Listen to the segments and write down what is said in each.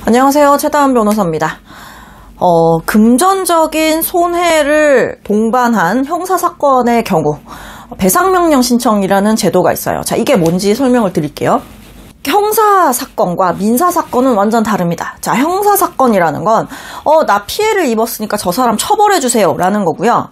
안녕하세요. 최다은 변호사입니다. 금전적인 손해를 동반한 형사사건의 경우 배상명령 신청이라는 제도가 있어요. 자, 이게 뭔지 설명을 드릴게요. 형사사건과 민사사건은 완전 다릅니다. 자, 형사사건이라는 건 나 피해를 입었으니까 저 사람 처벌해주세요 라는 거고요.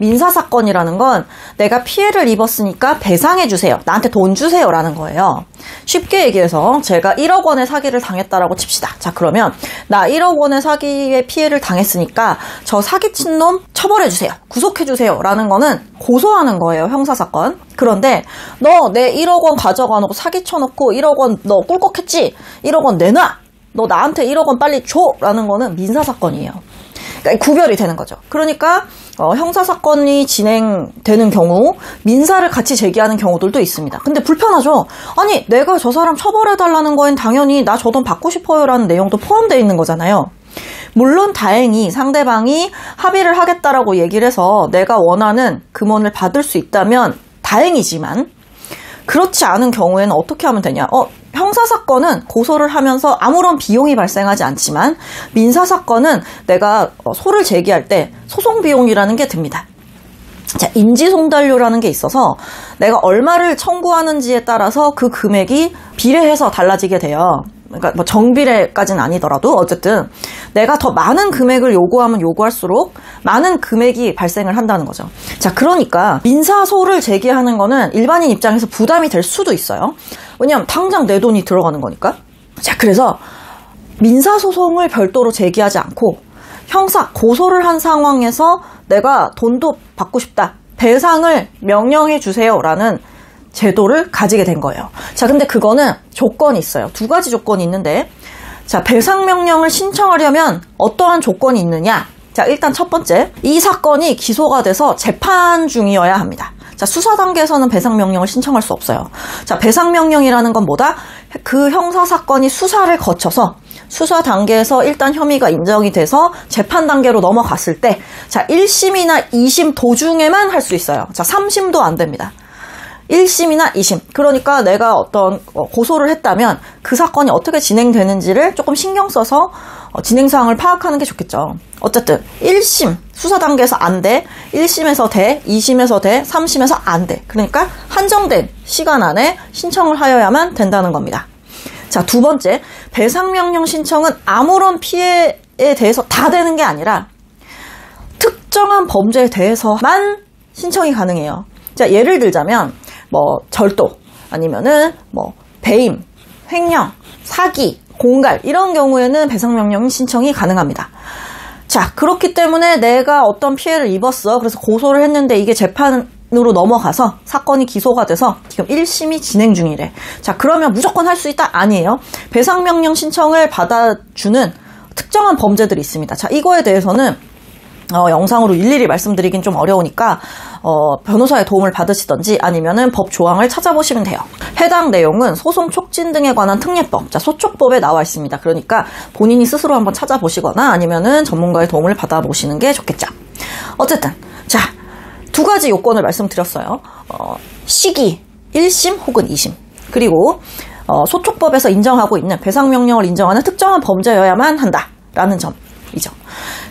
민사사건이라는 건 내가 피해를 입었으니까 배상해주세요. 나한테 돈 주세요 라는 거예요. 쉽게 얘기해서 제가 1억 원의 사기를 당했다라고 칩시다. 자, 그러면 나 1억 원의 사기에 피해를 당했으니까 저 사기친 놈 처벌해주세요. 구속해주세요 라는 거는 고소하는 거예요. 형사사건. 그런데 너 내 1억 원 가져가 놓고 사기 쳐놓고 1억 원 너 꿀꺽했지? 1억 원 내놔! 너 나한테 1억 원 빨리 줘! 라는 거는 민사사건이에요. 그러니까 구별이 되는 거죠. 그러니까 형사사건이 진행되는 경우 민사를 같이 제기하는 경우들도 있습니다. 근데 불편하죠. 아니 내가 저 사람 처벌해달라는 거엔 당연히 나 저 돈 받고 싶어요 라는 내용도 포함되어 있는 거잖아요. 물론 다행히 상대방이 합의를 하겠다라고 얘기를 해서 내가 원하는 금원을 받을 수 있다면 다행이지만 그렇지 않은 경우에는 어떻게 하면 되냐. 형사사건은 고소를 하면서 아무런 비용이 발생하지 않지만 민사사건은 내가 소를 제기할 때 소송 비용이라는 게 듭니다. 자, 인지송달료라는 게 있어서 내가 얼마를 청구하는지에 따라서 그 금액이 비례해서 달라지게 돼요. 그러니까 뭐 정비례까지는 아니더라도 어쨌든 내가 더 많은 금액을 요구하면 요구할수록 많은 금액이 발생을 한다는 거죠. 자, 그러니까 민사소를 제기하는 거는 일반인 입장에서 부담이 될 수도 있어요. 왜냐하면 당장 내 돈이 들어가는 거니까. 자, 그래서 민사소송을 별도로 제기하지 않고 형사 고소를 한 상황에서 내가 돈도 받고 싶다. 배상을 명령해 주세요라는 제도를 가지게 된 거예요. 자, 근데 그거는 조건이 있어요. 두 가지 조건이 있는데, 자, 배상명령을 신청하려면 어떠한 조건이 있느냐? 자, 일단 첫 번째, 이 사건이 기소가 돼서 재판 중이어야 합니다. 자, 수사 단계에서는 배상명령을 신청할 수 없어요. 자, 배상명령이라는 건 뭐다? 그 형사사건이 수사를 거쳐서 수사 단계에서 일단 혐의가 인정이 돼서 재판 단계로 넘어갔을 때, 자, 1심이나 2심 도중에만 할 수 있어요. 자, 3심도 안 됩니다. 1심이나 2심. 그러니까 내가 어떤 고소를 했다면 그 사건이 어떻게 진행되는지를 조금 신경 써서 진행 사항을 파악하는 게 좋겠죠. 어쨌든 1심 수사 단계에서 안 돼. 1심에서 돼. 2심에서 돼. 3심에서 안 돼. 그러니까 한정된 시간 안에 신청을 하여야만 된다는 겁니다. 자, 두 번째, 배상명령 신청은 아무런 피해에 대해서 다 되는 게 아니라 특정한 범죄에 대해서만 신청이 가능해요. 자, 예를 들자면 뭐 절도 아니면은 뭐 배임, 횡령, 사기, 공갈 이런 경우에는 배상명령 신청이 가능합니다. 자, 그렇기 때문에 내가 어떤 피해를 입었어. 그래서 고소를 했는데 이게 재판으로 넘어가서 사건이 기소가 돼서 지금 1심이 진행 중이래. 자, 그러면 무조건 할 수 있다? 아니에요. 배상명령 신청을 받아주는 특정한 범죄들이 있습니다. 자, 이거에 대해서는 영상으로 일일이 말씀드리긴 좀 어려우니까 변호사의 도움을 받으시던지 아니면은 법 조항을 찾아보시면 돼요. 해당 내용은 소송 촉진 등에 관한 특례법, 자, 소촉법에 나와 있습니다. 그러니까 본인이 스스로 한번 찾아보시거나 아니면은 전문가의 도움을 받아보시는 게 좋겠죠. 어쨌든 자, 두 가지 요건을 말씀드렸어요. 시기 1심 혹은 2심, 그리고 소촉법에서 인정하고 있는 배상명령을 인정하는 특정한 범죄여야만 한다라는 점이죠.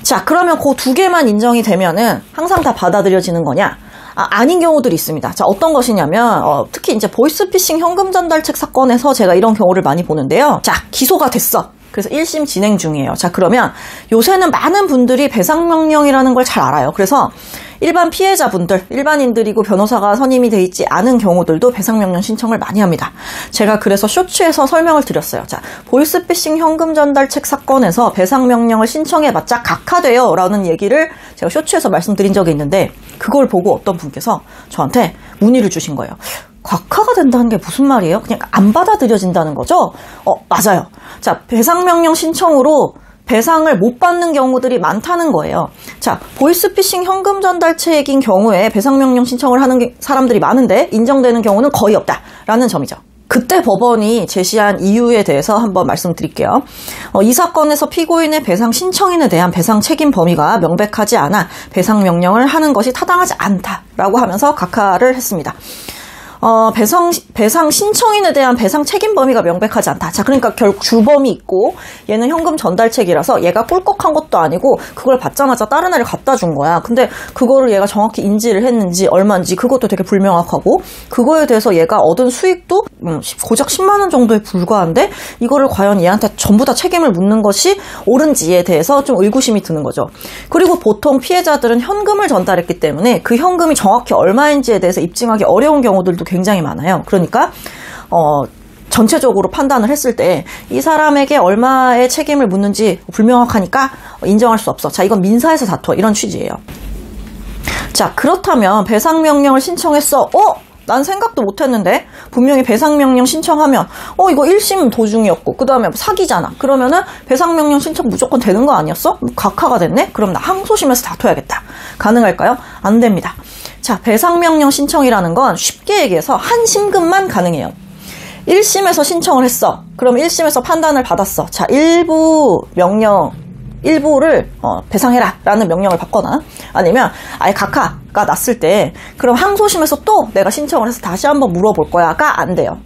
자, 그러면 그 두 개만 인정이 되면은 항상 다 받아들여지는 거냐? 아닌 경우들이 있습니다. 자, 어떤 것이냐면 특히 이제 보이스피싱 현금 전달책 사건에서 제가 이런 경우를 많이 보는데요. 자, 기소가 됐어. 그래서 1심 진행 중이에요. 자, 그러면 요새는 많은 분들이 배상명령이라는 걸 잘 알아요. 그래서 일반 피해자분들, 일반인들이고 변호사가 선임이 돼 있지 않은 경우들도 배상명령 신청을 많이 합니다. 제가 그래서 쇼츠에서 설명을 드렸어요. 자, 보이스피싱 현금 전달책 사건에서 배상명령을 신청해봤자 각하돼요 라는 얘기를 제가 쇼츠에서 말씀드린 적이 있는데 그걸 보고 어떤 분께서 저한테 문의를 주신 거예요. 각하가 된다는 게 무슨 말이에요? 그냥 안 받아들여진다는 거죠? 맞아요. 자, 배상명령 신청으로 배상을 못 받는 경우들이 많다는 거예요. 자, 보이스피싱 현금 전달책인 경우에 배상명령 신청을 하는 사람들이 많은데 인정되는 경우는 거의 없다라는 점이죠. 그때 법원이 제시한 이유에 대해서 한번 말씀드릴게요. 이 사건에서 피고인의 배상 신청인에 대한 배상 책임 범위가 명백하지 않아 배상 명령을 하는 것이 타당하지 않다라고 하면서 각하를 했습니다. 배상 신청인에 대한 배상 책임 범위가 명백하지 않다. 자, 그러니까 결국 주범이 있고 얘는 현금 전달책이라서 얘가 꿀꺽한 것도 아니고 그걸 받자마자 다른 애를 갖다 준 거야. 근데 그거를 얘가 정확히 인지를 했는지 얼마인지 그것도 되게 불명확하고 그거에 대해서 얘가 얻은 수익도 고작 10만 원 정도에 불과한데 이거를 과연 얘한테 전부 다 책임을 묻는 것이 옳은지에 대해서 좀 의구심이 드는 거죠. 그리고 보통 피해자들은 현금을 전달했기 때문에 그 현금이 정확히 얼마인지에 대해서 입증하기 어려운 경우들도 굉장히 많아요. 그러니까 전체적으로 판단을 했을 때 이 사람에게 얼마의 책임을 묻는지 불명확하니까 인정할 수 없어. 자, 이건 민사에서 다투어 이런 취지예요. 자, 그렇다면 배상명령을 신청했어. 난 생각도 못했는데 분명히 배상명령 신청하면 이거 1심 도중이었고 그 다음에 사기잖아. 그러면은 배상명령 신청 무조건 되는 거 아니었어? 각하가 됐네? 그럼 나 항소심에서 다퉈야겠다. 가능할까요? 안 됩니다. 자, 배상명령 신청이라는 건 쉽게 얘기해서 한 심금만 가능해요. 1심에서 신청을 했어. 그럼 1심에서 판단을 받았어. 자, 일부를 배상해라 라는 명령을 받거나 아니면 아예 각하가 났을 때 그럼 항소심에서 또 내가 신청을 해서 다시 한번 물어볼 거야가 안 돼요.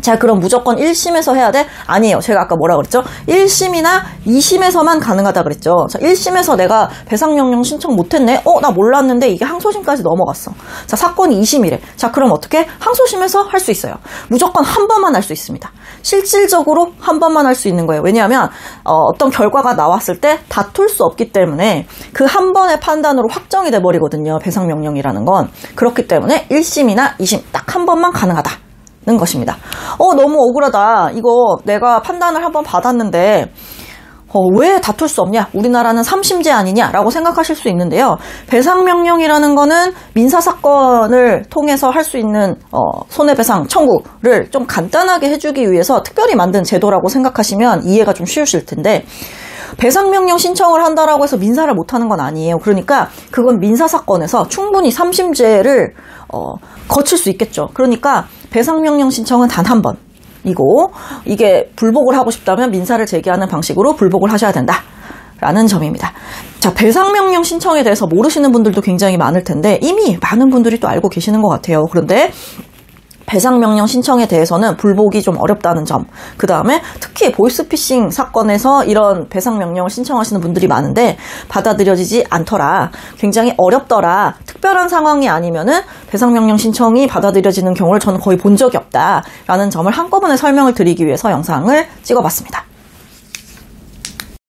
자, 그럼 무조건 1심에서 해야 돼? 아니에요. 제가 아까 뭐라 그랬죠? 1심이나 2심에서만 가능하다 그랬죠. 자, 1심에서 내가 배상명령 신청 못했네? 나 몰랐는데 이게 항소심까지 넘어갔어. 자, 사건이 2심이래. 자, 그럼 어떻게? 항소심에서 할 수 있어요. 무조건 한 번만 할 수 있습니다. 실질적으로 한 번만 할 수 있는 거예요. 왜냐하면 어떤 결과가 나왔을 때 다툴 수 없기 때문에 그 한 번의 판단으로 확정이 돼버리거든요. 배상명령이라는 건. 그렇기 때문에 1심이나 2심 딱 한 번만 가능하다. 는 것입니다. 너무 억울하다. 이거 내가 판단을 한번 받았는데 왜 다툴 수 없냐? 우리나라는 3심제 아니냐라고 생각하실 수 있는데요. 배상명령이라는 거는 민사사건을 통해서 할 수 있는 손해배상 청구를 좀 간단하게 해주기 위해서 특별히 만든 제도라고 생각하시면 이해가 좀 쉬우실 텐데 배상명령 신청을 한다라고 해서 민사를 못하는 건 아니에요. 그러니까 그건 민사사건에서 충분히 3심제를 거칠 수 있겠죠. 그러니까 배상명령 신청은 단 한 번이고 이게 불복을 하고 싶다면 민사를 제기하는 방식으로 불복을 하셔야 된다. 라는 점입니다. 자, 배상명령 신청에 대해서 모르시는 분들도 굉장히 많을 텐데 이미 많은 분들이 또 알고 계시는 것 같아요. 그런데 배상명령 신청에 대해서는 불복이 좀 어렵다는 점, 그 다음에 특히 보이스피싱 사건에서 이런 배상명령을 신청하시는 분들이 많은데 받아들여지지 않더라, 굉장히 어렵더라, 특별한 상황이 아니면은 배상명령 신청이 받아들여지는 경우를 저는 거의 본 적이 없다라는 점을 한꺼번에 설명을 드리기 위해서 영상을 찍어봤습니다.